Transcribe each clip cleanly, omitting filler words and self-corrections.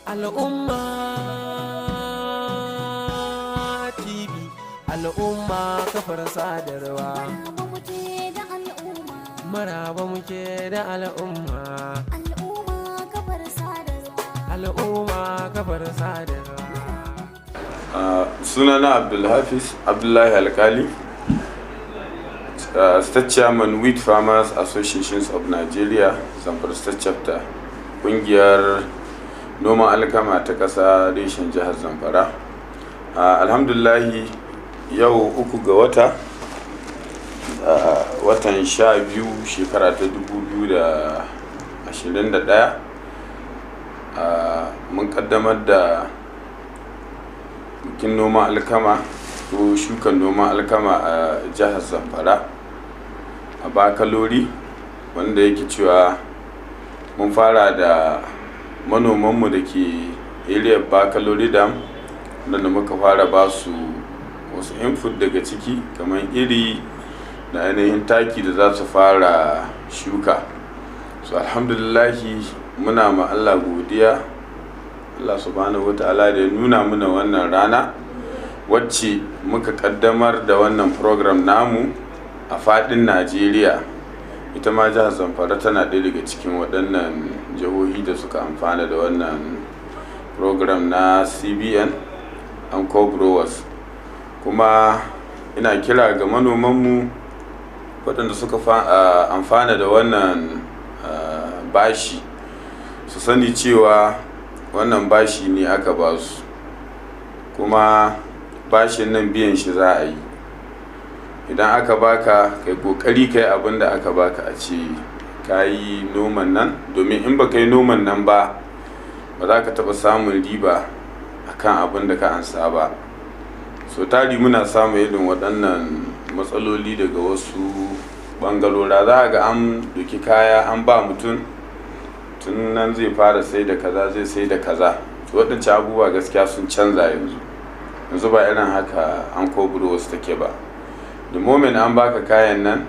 Al'umma TV, al'umma kafar sadarwa. Maraba muke da al'umma. Al'umma kafar sadarwa. Al'umma kafar sadarwa. Sunana Abdulhafiz Abdullahi Alkali, State Chairman Wheat Farmers Associations of Nigeria, Zamfara State Chapter, ƙungiyar noman alkama ta ƙasa reshen jihar Zamfara. Alhamdulillahi yau 3 ga watan 12 shekara ta 2021 mun kaddamar da bikin noman alkama ko shukan noman alkama a jihar Zamfara a Bakalori, wanda yake cewa mun fara da manomanmu da ke area Bakalori Dam, wanda muka fara ba su wasu input daga ciki kamar iri da ainihin taki da za su fara shuka. So alhamdulillahi muna ma Allah godiya, Allah subhanahu wataala da ya nuna mana wannan rana wacce muka kaddamar da wannan program namu a fadin Najeriya. Ita ma jihar Zamfara tana ɗaya daga cikin waɗannan jihohi da suka amfana da wannan program na CBN and co-growers. Kuma ina kira ga manomanmu waɗanda suka amfana da wannan bashi su sani cewa wannan bashi ne aka ba su, kuma bashin nan biyan shi za a yi. Idan aka baka kai kokari kai abin da aka baka a ce ka yi noman nan, domin in ba ka yi noman nan ba za ka taɓa samun riba akan abin da ka ansa ba. So tari muna samun irin waɗannan matsaloli daga wasu ɓangarora. Za a ga an doki kaya an ba mutum, tun nan zai fara sai da kaza, zai sai da kaza. Waɗancan abubuwa gaskiya sun canza yanzu ba irin haka an koburo wasu take ba. Da moment an baka kayan nan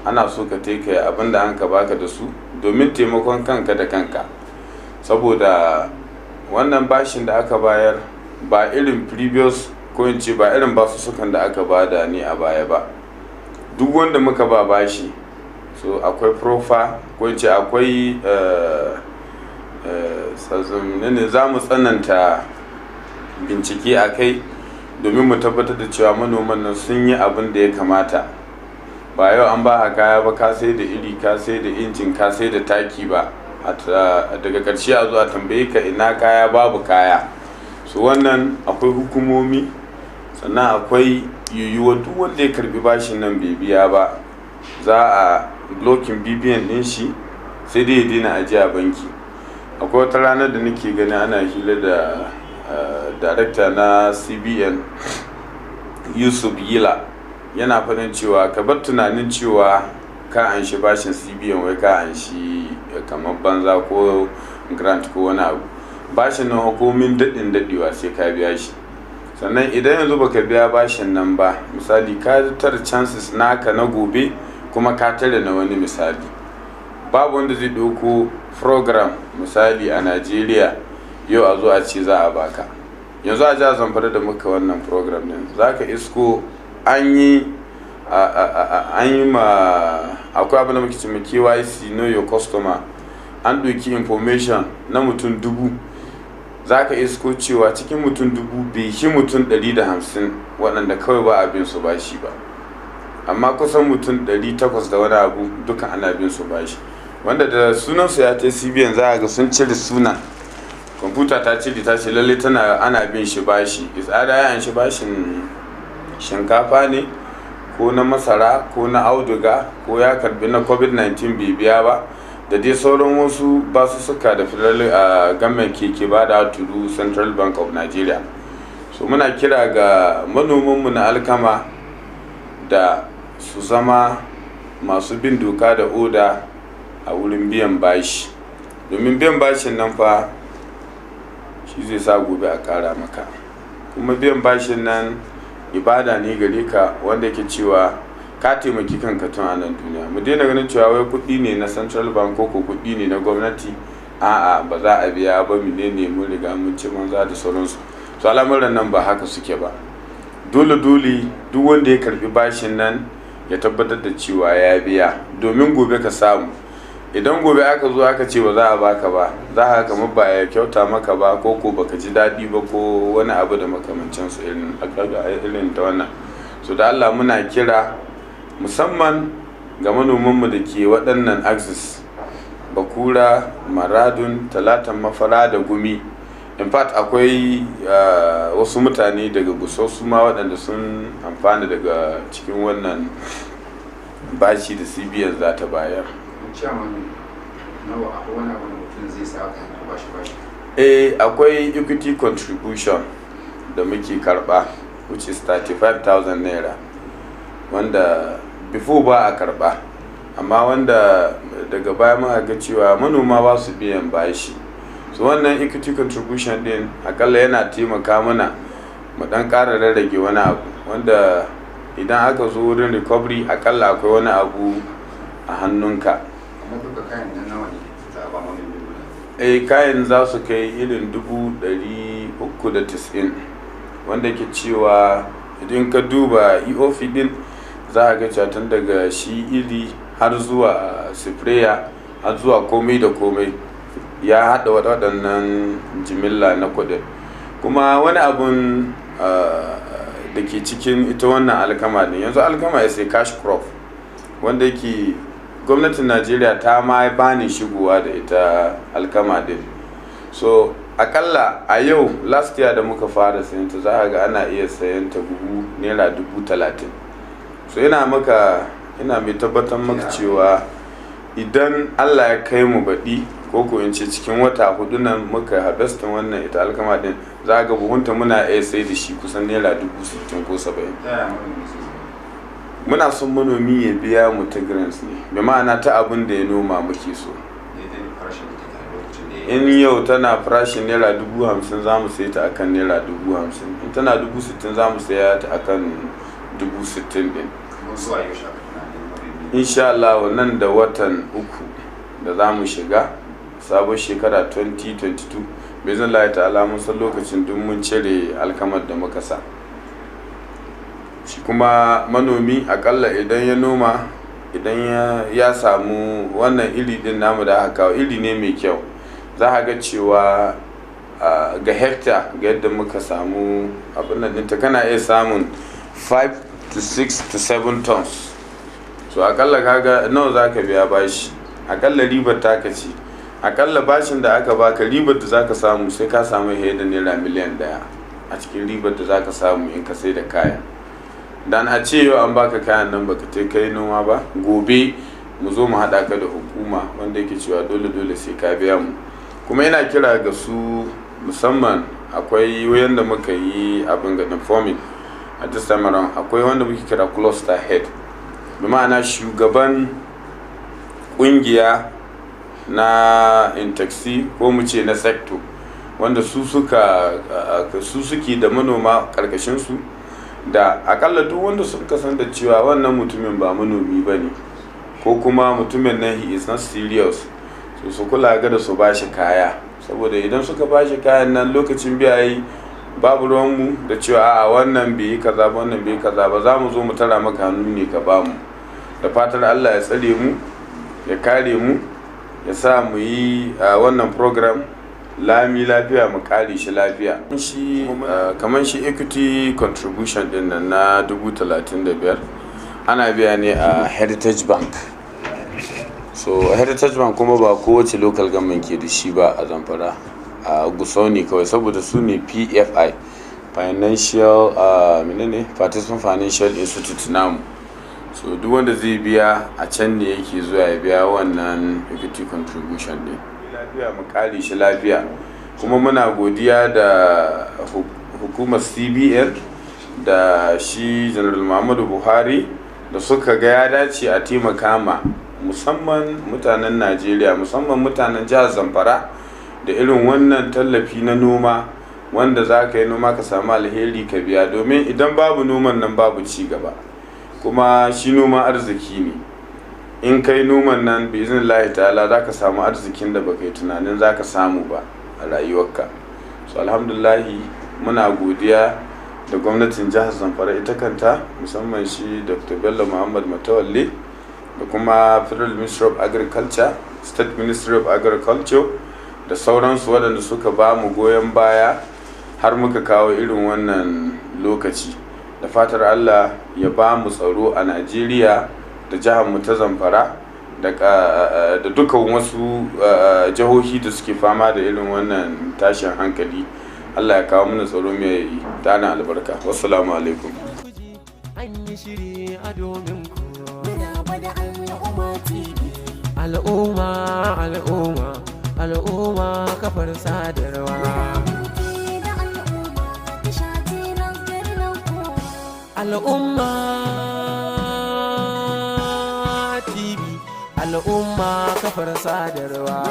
ana so ka kai abin da an ka baka da su domin taimakon kanka da kanka, saboda wannan bashin da aka bayar ba irin previous ko in ce ba irin basussukan da aka bada ne a baya ba. Duk wanda muka ba bashi, so akwai profa ko in ce akwai za mu tsananta bincike a kai domin mu tabbatar da cewa manoman nan sun yi abin da ya kamata. Ba yau an ba kaya ba ka sai da iri, ka sai da injin, ka sai da taki ba, daga ƙarshe a zuwa tambaye ka ina kaya, babu kaya. So wannan akwai hukumomi, sannan akwai yiwuwa duk wanda ya karbi bashin nan bai biya ba za a blocking BBN din shi, sai dai ya daina ajiya banki. Akwai wata ranar da nake gani ana hira da director na CBN Yusuf Yila, yana faɗin cewa ka bar tunanin cewa ka anshi bashin CBN wai ka anshi kamar banza ko grant ko wani abu. Bashin nan hukumin daɗewa sai ka biya shi. Sannan idan yanzu baka biya bashin nan ba, misali ka tara chances naka na gobe kuma ka tare na wani. Misali babu wanda zai ɗauko program misali a Najeriya yau a zo a ce za a baka. Yanzu a jihar Zamfara da muka wannan program din za ka isko an yi ma akwai abin da muke cewa KYC, know your customer. An ɗauki information na mutum 1000, za ka isko cewa cikin mutum 1000 bai shi mutum 150 waɗanda kawai ba a bin su bashi ba, amma kusan mutum 800 da wani abu duka ana bin su bashi, wanda da sunansu ya ta CBN za a ga sun cire sunan, kwamfuta ta cire ta ce lalle ana bin shi bashi. Tsada ya an shi bashin shinkafa ne ko na masara ko na auduga, ko ya karbi na COVID-19 bai biya ba, da dai sauran wasu basussuka da filalle a gamen keke ba da tudu Central Bank of Nigeria. So muna kira ga manomanmu na alkama da su zama masu bin doka da oda a wurin biyan bashi, domin biyan bashin nan fa shi zai sa gobe a kara maka. Kuma biyan bashin nan ibada ne gare ka, wanda yake cewa ka taimaki kanka tun a nan duniya. Mu daina ganin cewa wai kuɗi ne na central bank ko kuɗi ne na gwamnati, a'a ba za a biya ba, menene mun riga mun ci manza da sauransu. So al'amuran nan ba haka suke ba. Dole duk wanda ya karbi bashin nan ya tabbatar da cewa ya biya, domin gobe ka samu. Idan gobe aka zo aka ce ba za a baka ba, za ka kamar ba ya kyauta maka ba, ko baka ji daɗi ba, ko wani abu da makamancin su irin ta wannan. So da Allah muna kira musamman ga manomanmu da ke waɗannan axis, Bakura, Maradun, Talatan Mafara da Gumi. In fact akwai wasu mutane daga Gusau su ma waɗanda sun amfana daga cikin wannan bashi da CBN za ta bayar. Akwai equity contribution da muke karba, which is 35,000 naira, wanda before ba a karba, amma wanda daga baya muka ga cewa manoma ba su biyan bashi. So wannan equity contribution din akalla yana taimaka mana mu dan ƙara rarrage wani abu, wanda idan aka zo wurin recovery akalla akwai wani abu a hannunka. Kayan za su kai irin 390, wanda ke cewa idan ka duba EOF din za a ga tun daga shi iri har zuwa sprayer har zuwa komai da komai ya haɗa waɗannan jimilla na kuɗin. Kuma wani abun da ke cikin ita wannan alkama ne, yanzu alkama ya sai cash crop, wanda yake gwamnatin Najeriya ta ma bani shigowa da ita alkama din. So akalla a yau last year da muka fara sayan ta za ga ana iya sayan ta buhu naira 30,000. So ina mai tabbatar maka cewa idan Allah ya kai mu baɗi, ko in ce cikin wata 4 nan muka harvestin wannan ita alkama din, za ga buhunta muna iya sai da shi kusan naira 60,000 ko 70. Muna son manomi ya biya mu ta grants ne, bi ma'ana ta abin da ya noma muke so. In yau tana farashin naira 50,000 za mu sai ta akan naira 50,000, in tana 60,000 za mu saya ta akan 60,000 din. Insha Allah nan da watan 3 da za mu shiga sabon shekara 2022, bai zan laye ta'ala mun san lokacin duk mun cire alkamar da muka sa. Shi kuma manomi akalla idan ya noma, idan ya samu wannan iri din namu da aka kawo, iri ne mai kyau, za a ga cewa ga hectare ga yadda muka samu abin nan ɗinta kana iya samun 5 to 6 to 7 tons. So akalla kaga nawa za ka biya bashi, akalla ribar taka ce, akalla bashin da aka baka ribar da za ka samu sai ka samu fiye da naira miliyan 1 a cikin ribar da za ka samu in ka sai da kayan. Dan a ce yau an baka kayan nan baka kai noma ba, gobe mu zo mu haɗa ka da hukuma wanda yake cewa dole sai ka biya mu. Kuma ina kira ga su, musamman akwai wayanda muka yi abin ga informing a this time around, akwai wanda muke kira cluster head, bi ma'ana shugaban kungiya na intaxi ko mu ce na sector, wanda su suke da manoma karkashin su, da akalla duk wanda suka san da cewa wannan mutumin ba manomi bane, ko kuma mutumin nan he is not serious, so su kula ga da su bashi kaya, saboda idan suka bashi kayan nan lokacin biyayi babu ruwanmu da cewa a wannan bai yi kaza ba, wannan bai yi kaza ba, za mu zo mu tara maka hannu ne ka ba mu. Da fatar Allah ya tsare mu, ya kare mu, ya sa mu yi wannan program lami lafiya, mu kare shi lafiya. Shi kamar shi equity contribution din nan na 35,000 ana biya ne a Heritage Bank. So Heritage Bank kuma ba kowace local government ke da shi ba a Zamfara, a Gusau ne kawai, saboda su ne PFI, Financial Participant Financial Institute namu. So duk wanda zai biya a can ne yake zuwa ya biya wannan equity contribution din. Lafiya mu kare shi lafiya. Kuma muna godiya da hukumar CBN da shi General Muhammadu Buhari da suka ga ya dace a taimaka ma musamman mutanen Najeriya, musamman mutanen jihar Zamfara, da irin wannan tallafi na noma, wanda za ka yi noma ka samu alheri ka biya, domin idan babu noman nan babu ci gaba. kuma shi noma arziki ne. In kai noman nan bi iznillahi ta'ala za ka samu arzikin da baka yi tunanin za ka samu ba a rayuwarka. So alhamdulillahi muna godiya da gwamnatin jihar Zamfara ita kanta, musamman shi Dr. Bello Muhammad Matawalle da kuma Federal Ministry of Agriculture, State Ministry of Agriculture da sauransu waɗanda suka ba mu goyon baya har muka kawo irin wannan lokaci. Da fatar Allah ya ba mu tsaro a Najeriya da jihar mu ta Zamfara da dukkan wasu jihohi da suke fama da irin wannan tashin hankali. Allah ya kawo mana tsaro mai dana albarka. Wassalamu alaikum. An yi shiri a domin ku. Al'umma kafar sadarwa. Al'umma TV. Al'umma kafar sadarwa.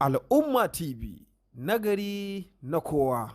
Al'umma TV. Nagari na kowa.